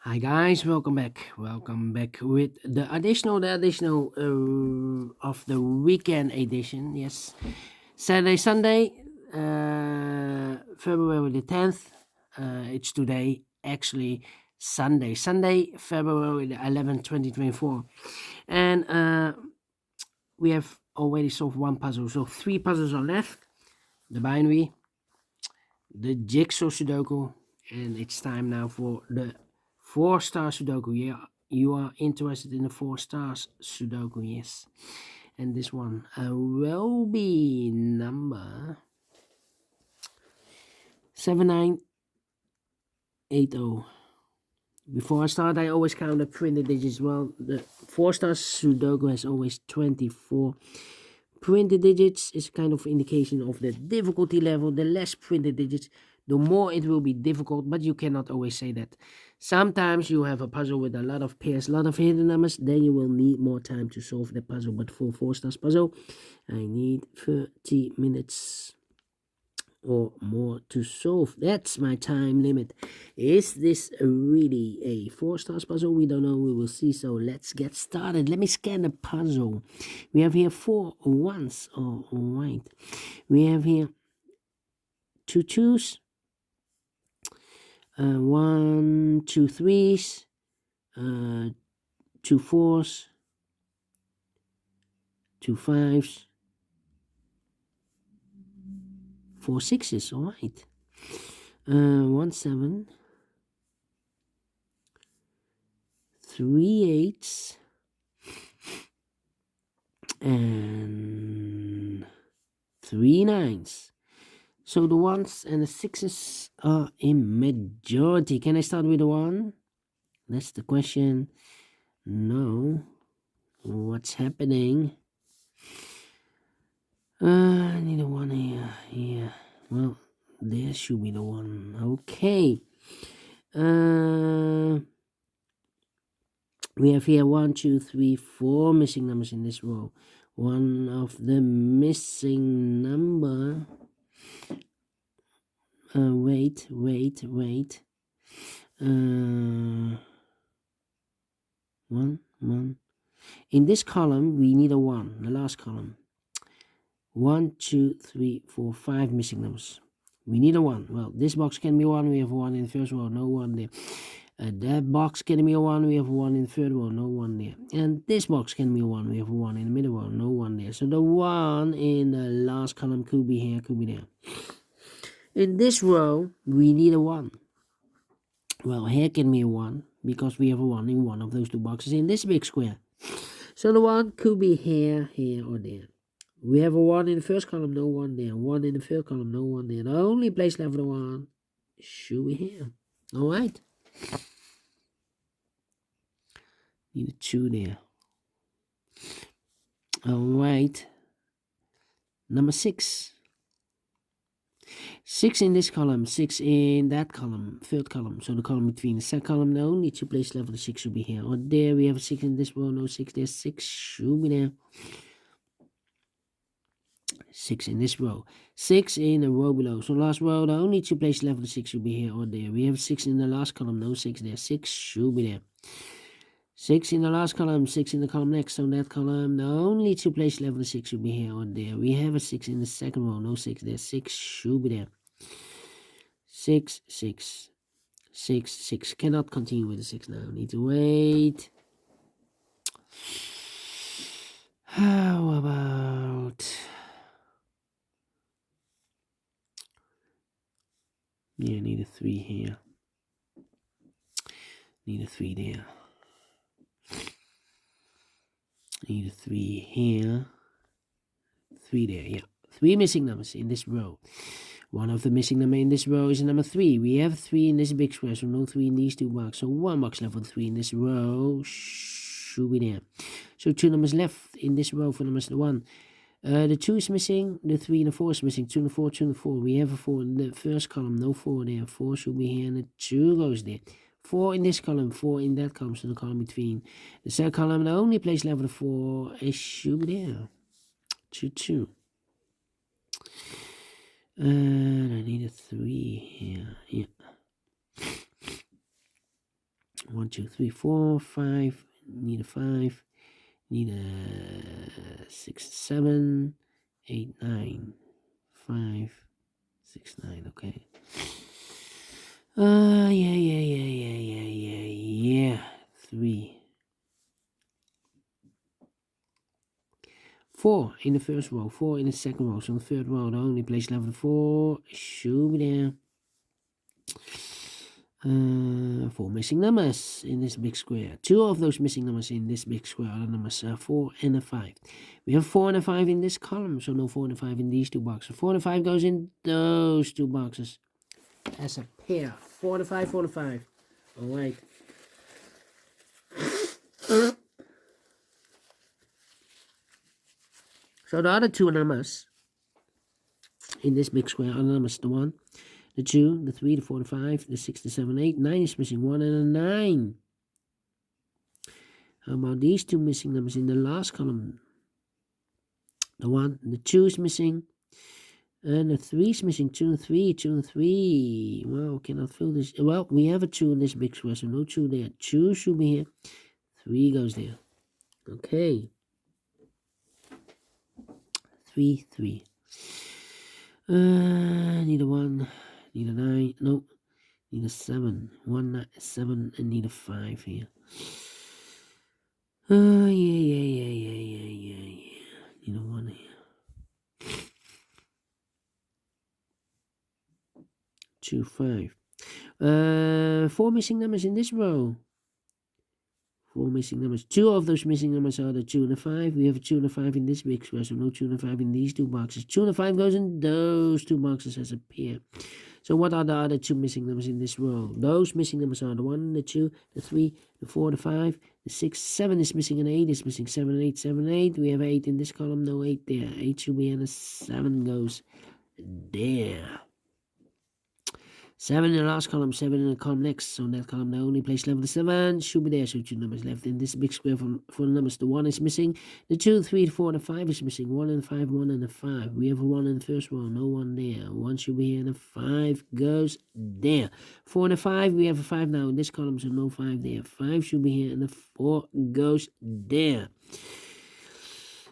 Hi guys, welcome back. Welcome back with the additional of the weekend edition. Yes, Saturday, Sunday, February the 10th. It's today actually Sunday, February the 11th, 2024, and we have already solved one puzzle. So three puzzles are left: the binary, the jigsaw Sudoku, and it's time now for the Four Stars Sudoku. Yeah, you are interested in the Four Stars Sudoku, yes. And this one will be number 7980. Before I start, I always count the printed digits. Well, the Four Stars Sudoku has always 24 printed digits. Is kind of indication of the difficulty level. The less printed digits, the more it will be difficult, but you cannot always say that. Sometimes you have a puzzle with a lot of pairs, a lot of hidden numbers, then you will need more time to solve the puzzle. But for Four Stars puzzle, I need 30 minutes or more to solve. That's my time limit. Is this really a Four Stars puzzle? We don't know. We will see. So let's get started. Let me scan the puzzle. We have here four ones. All right. We have here two twos, one, two threes, two fours, two fives, four sixes. All right. One seven, three eights, and three nines. So the ones and the sixes are in majority. Can I start with the one? That's the question. No. What's happening? I need a one here. Yeah. Well, there should be the one. Okay. We have here 1, 2, 3, 4 missing numbers in this row. One of the missing number. Wait. One. In this column, we need a one. The last column. 1, 2, 3, 4, 5 missing numbers. We need a one. Well, this box can be one. We have one in the first row. No one there. That box can be a one. We have one in the third row. No one there. And this box can be a one. We have one in the middle row. No one there. So the one in the last column could be here, could be there. In this row, we need a one. Well, here can be a one because we have a one in one of those two boxes in this big square. So the one could be here, or there. We have a one in the first column, no one there. One in the third column, no one there. The only place left for the one should be here. All right. Need a two there. All right. Number 6. 6 in this column, 6 in that column, third column. So the column between the second column, the only two places left for the 6 should be here. Or there, we have a 6 in this row, no 6 there. 6 should be there. 6 in this row. 6 in the row below. So last row, the only two places left for the 6 should be here or there. We have 6 in the last column, no 6 there. 6 should be there. 6 in the last column, 6 in the column next. So that column, the only two places left for the 6 should be here or there. We have a 6 in the second row, no 6 there. 6 should be there. 6, 6, 6, 6. Cannot continue with the 6 now. Need to wait. How about... Yeah, need a 3 here. Need a 3 there. Need a 3 here. 3 there, yeah. 3 missing numbers in this row. One of the missing numbers in this row is number 3. We have 3 in this big square, so no 3 in these two boxes. So one box left for 3 in this row should be there. So 2 numbers left in this row for number 1. The 2 is missing, the 3 and the 4 is missing. 2 and the 4, 2 and the 4. We have a 4 in the first column, no 4 there. 4 should be here, and the 2 goes there. 4 in this column, 4 in that column, so the column between the second column, the only place left for the 4 is should be there. 2, 2. And I need a 3 here. Yeah. 1, 2, 3, 4, 5. Need a 5. Need a 6, 7, 8, 9. 5, 6, 9. Okay. Yeah. 3. 4 in the first row, 4 in the second row. So in the third row, the only place level 4 should be there. 4 missing numbers in this big square. 2 of those missing numbers in this big square are the numbers 4 and a 5. We have 4 and a 5 in this column, so no 4 and a 5 in these two boxes. 4 and a 5 goes in those two boxes as a pair. 4 and a 5, 4 and a 5. All right. So the other two numbers in this big square are the numbers the 1, the 2, the 3, the 4, the 5, the 6, the 7, 8. 9 is missing 1 and a 9. How about these two missing numbers in the last column? The 1, the 2 is missing. And the 3 is missing. 2 and 3, 2 and 3. Well, cannot fill this. Well, we have a 2 in this big square, so no 2 there. 2 should be here. 3 goes there. Okay. 3, 3. Need a 1. Need a 9. Nope. Need a 7. 1, 9, 7, and need a 5 here. Yeah. Need a 1 here. 2, 5. 4 missing numbers in this row. 4 missing numbers. 2 of those missing numbers are the 2 and the 5. We have a 2 and a 5 in this big square, so no 2 and a 5 in these two boxes. 2 and a 5 goes in those two boxes as a pair. So what are the other 2 missing numbers in this row? Those missing numbers are the 1, the 2, the 3, the 4, the 5, the 6, 7 is missing, and 8 is missing. 7, 8, 7, 8. We have 8 in this column, no 8 there. 8 should be, and a 7 goes there. 7 in the last column, 7 in the column next. So in that column, the only place level 7 should be there. So 2 numbers left in this big square for the numbers. The 1 is missing. The 2, 3, 4, and the 5 is missing. 1 and 5, 1 and a 5. We have a 1 in the first row, no 1 there. 1 should be here, and a 5 goes there. 4 and a 5, we have a 5 now in this column, so no 5 there. 5 should be here, and a 4 goes there.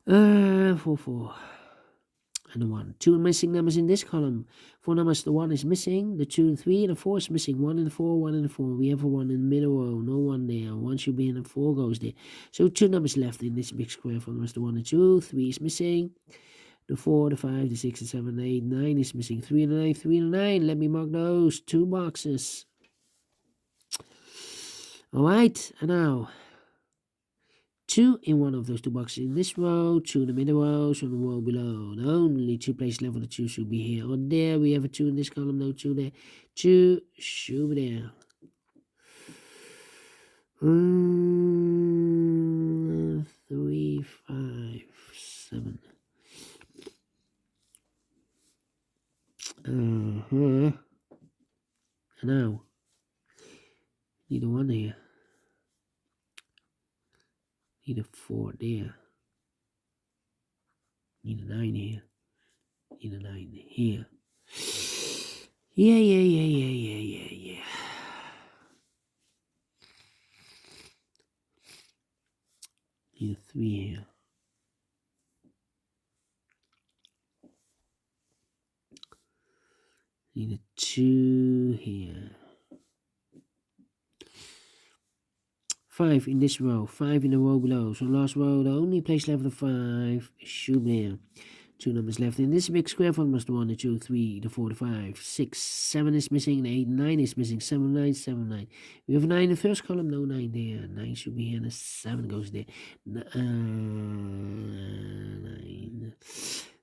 4, 4. And the 1. 2 missing numbers in this column. 4 numbers, the 1 is missing. The 2 and 3 and the 4 is missing. 1 and the 4, 1 and the 4. We have a 1 in the middle row. No 1 there. 1 should be in, and 4 goes there. So 2 numbers left in this big square. 4 numbers, the 1 and 2. 3 is missing. The 4, the 5, the 6, the 7, the 8, 9 is missing. 3 and the 9, 3 and the 9. Let me mark those 2 boxes. Alright, and now 2 in one of those 2 boxes in this row, 2 in the middle row, so the row below. The only 2 place level the 2 should be here or there. We have a 2 in this column, no 2 there. 2 should be there. 3, 5, 7. And now, need a 1 here. Need a 4 there. Need a 9 here. Need a 9 here. Yeah. Need a 3 here. Need a 2 here. 5 in this row, 5 in the row below. So last row, the only place left of 5 should be there. 2 numbers left in this big square. 4 numbers, the 1, the 2, 3, the 4, the 5, 6, 7 is missing, the 8, 9 is missing. 7, 9, 7, 9. We have a 9 in the first column, no 9 there. 9 should be here, and a 7 goes there. 9.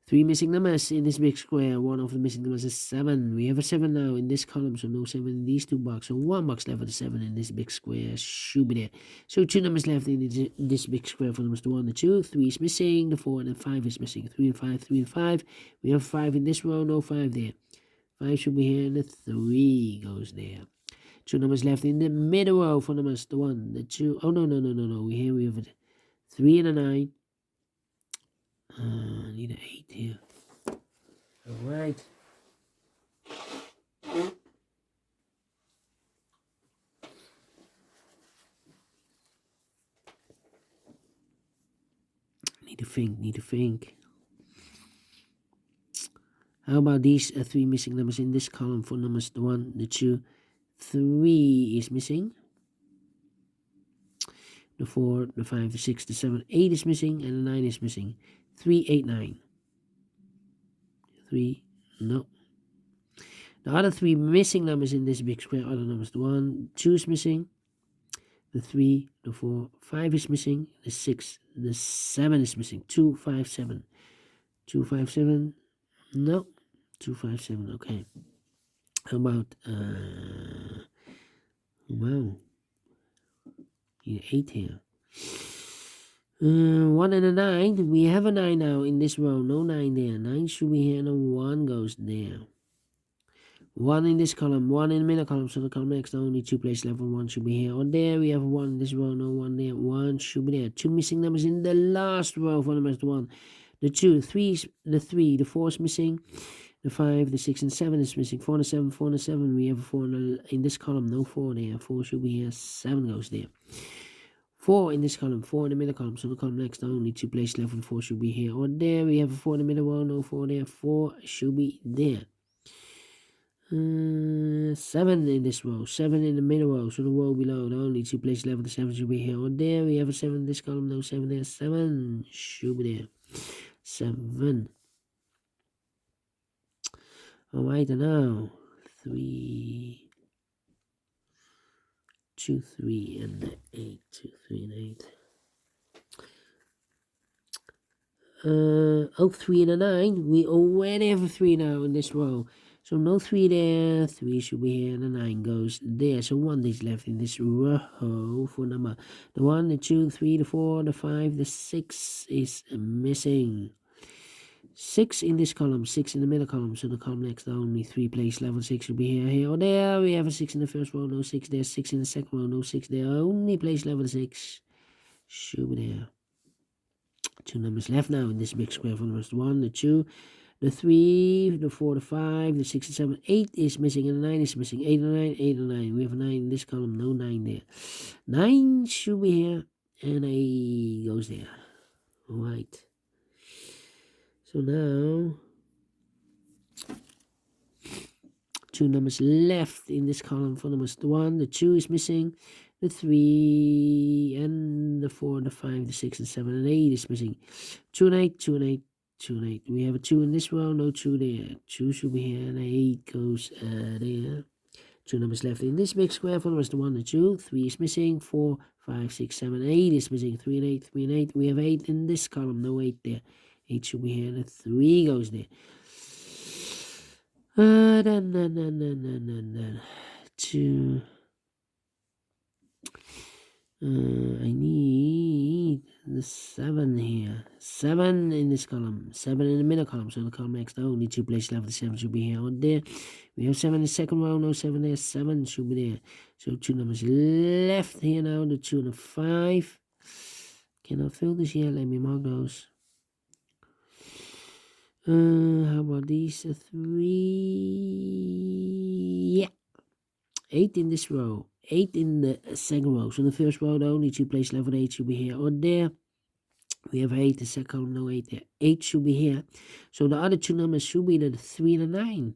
3 missing numbers in this big square. 1 of the missing numbers is 7. We have a 7 now in this column, so no 7 in these 2 boxes. So 1 box left with a 7 in this big square should be there. So 2 numbers left in this big square. For numbers, the 1, the 2, 3 is missing. The 4 and the 5 is missing. 3 and 5, 3 and 5. We have 5 in this row, no 5 there. 5 should be here, and the 3 goes there. 2 numbers left in the middle row. For numbers, the 1, the 2. Oh, no. Here we have a 3 and a 9. Need an 8 here. Alright. Need to think. How about these 3 missing numbers in this column for numbers the 1, the 2, 3 is missing. The 4, the 5, the 6, the 7, 8 is missing, and the 9 is missing. 3, 8, 9. 3, no. The other 3 missing numbers in this big square are the numbers the 1, 2 is missing. The 3, the 4, 5 is missing. The 6, the 7 is missing. 2, 5, 7. 2, 5, 7. No. 2, 5, 7. Okay. How about wow. 8 here. 1 and a 9. We have a 9 now in this row. No 9 there. 9 should be here, and a 1 goes there. 1 in this column, 1 in the middle column, so the column next only 2 place level, 1 should be here or there. We have 1 in this row, no 1 there, 1 should be there. 2 missing numbers in the last row for number 1. The 2, 3, the 3, the 4 is missing. The 5, the 6, and 7 is missing. 4 and a 7, 4 and a 7. We have a 4 in this column, no 4 there. 4 should be here, 7 goes there. 4 in this column, 4 in the middle column, so the column next only 2 place level, 4 should be here or there. We have a 4 in the middle row, no 4 there. 4 should be there. 7 in this row, 7 in the middle row, so the row below, the only 2 place level, the 7 should be here or there. We have a 7 in this column, no 7 there, 7 should be there. 7. Alright, and now 3, 2, 3, and 8, 2, 3, and 8. 3 and a 9. We already have a 3 now in this row. So no 3 there, 3 should be here, and the 9 goes there. So 1 is left in this row for number the 1, the 2, 3, the 4, the 5, the 6 is missing. 6 in this column, 6 in the middle column, so the column next only 3 place level, 6 should be here or there. We have a 6 in the first row, no 6 there, 6 in the second row, no 6 there, only place level 6 should be there. 2 numbers left now in this big square for numbers 1, the 2, the 3, the 4, the 5, the 6, and 7, 8 is missing, and the 9 is missing. 8 and 9, 8 and 9. We have a 9 in this column, no 9 there. 9 should be here, and 8 goes there. Alright. So now, 2 numbers left in this column for numbers 1, the 2 is missing. The 3, and the 4, the 5, the 6, and 7, and 8 is missing. 2 and 8, 2 and 8. 2 and 8. We have a 2 in this row, no 2 there. 2 should be here, and 8 goes there. 2 numbers left in this big square for numbers 1 and 2. 3 is missing. 4, 5, 6, 7, 8 is missing. 3 and 8, 3 and 8. We have 8 in this column, no 8 there. 8 should be here, and 3 goes there. Then 2. I need the 7 here. 7 in this column. 7 in the middle column. So the column next only 2 places left. The 7 should be here or there. We have 7 in the second row. No 7 there. 7 should be there. So 2 numbers left here now. The 2 and the 5. Cannot fill this here. Let me mark those. How about these 3? Yeah. 8 in this row. 8 in the second row. So in the first row, the only 2 place level 8 should be here or there. We have 8, the second column, no 8 there. 8 should be here. So the other 2 numbers should be the 3 and the 9.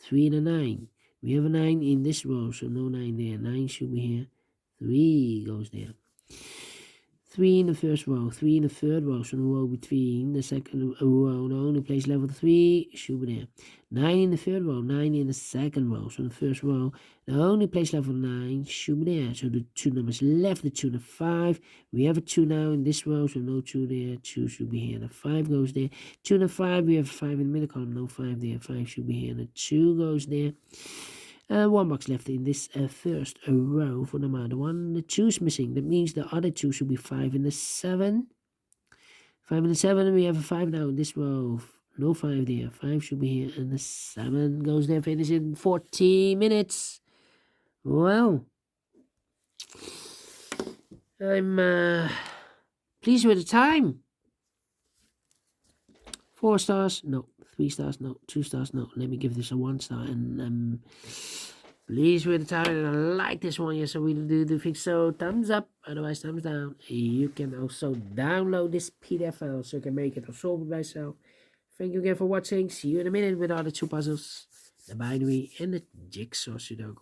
3 and the 9. We have a 9 in this row, so no 9 there. 9 should be here. 3 goes there. 3 in the first row, 3 in the third row, so the row between the second row, the only place level 3 should be there. 9 in the third row, 9 in the second row, so the first row, the only place level 9 should be there. So the 2 numbers left, the 2 and the 5. We have a 2 now in this row, so no 2 there. 2 should be here, the 5 goes there. 2 and the 5, we have 5 in the middle column, no 5 there. 5 should be here, and the 2 goes there. 1 box left in this first row for number 1. The 2 is missing. That means the other 2 should be 5 and the 7. 5 and the 7. We have a 5 now in this row. No 5 there. 5 should be here. And the 7 goes there. Finish in 40 minutes. Well, I'm pleased with the time. 4 stars? No. 3 stars? No. 2 stars? No. Let me give this a 1 star, and Please rate the title and like this one. Yes, I really do think so. Thumbs up, otherwise thumbs down. You can also download this PDF file so you can make it or solve it by yourself. Thank you again for watching. See you in a minute with all the two puzzles, the binary and the jigsaw Sudoku.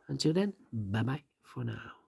Until then, bye bye for now.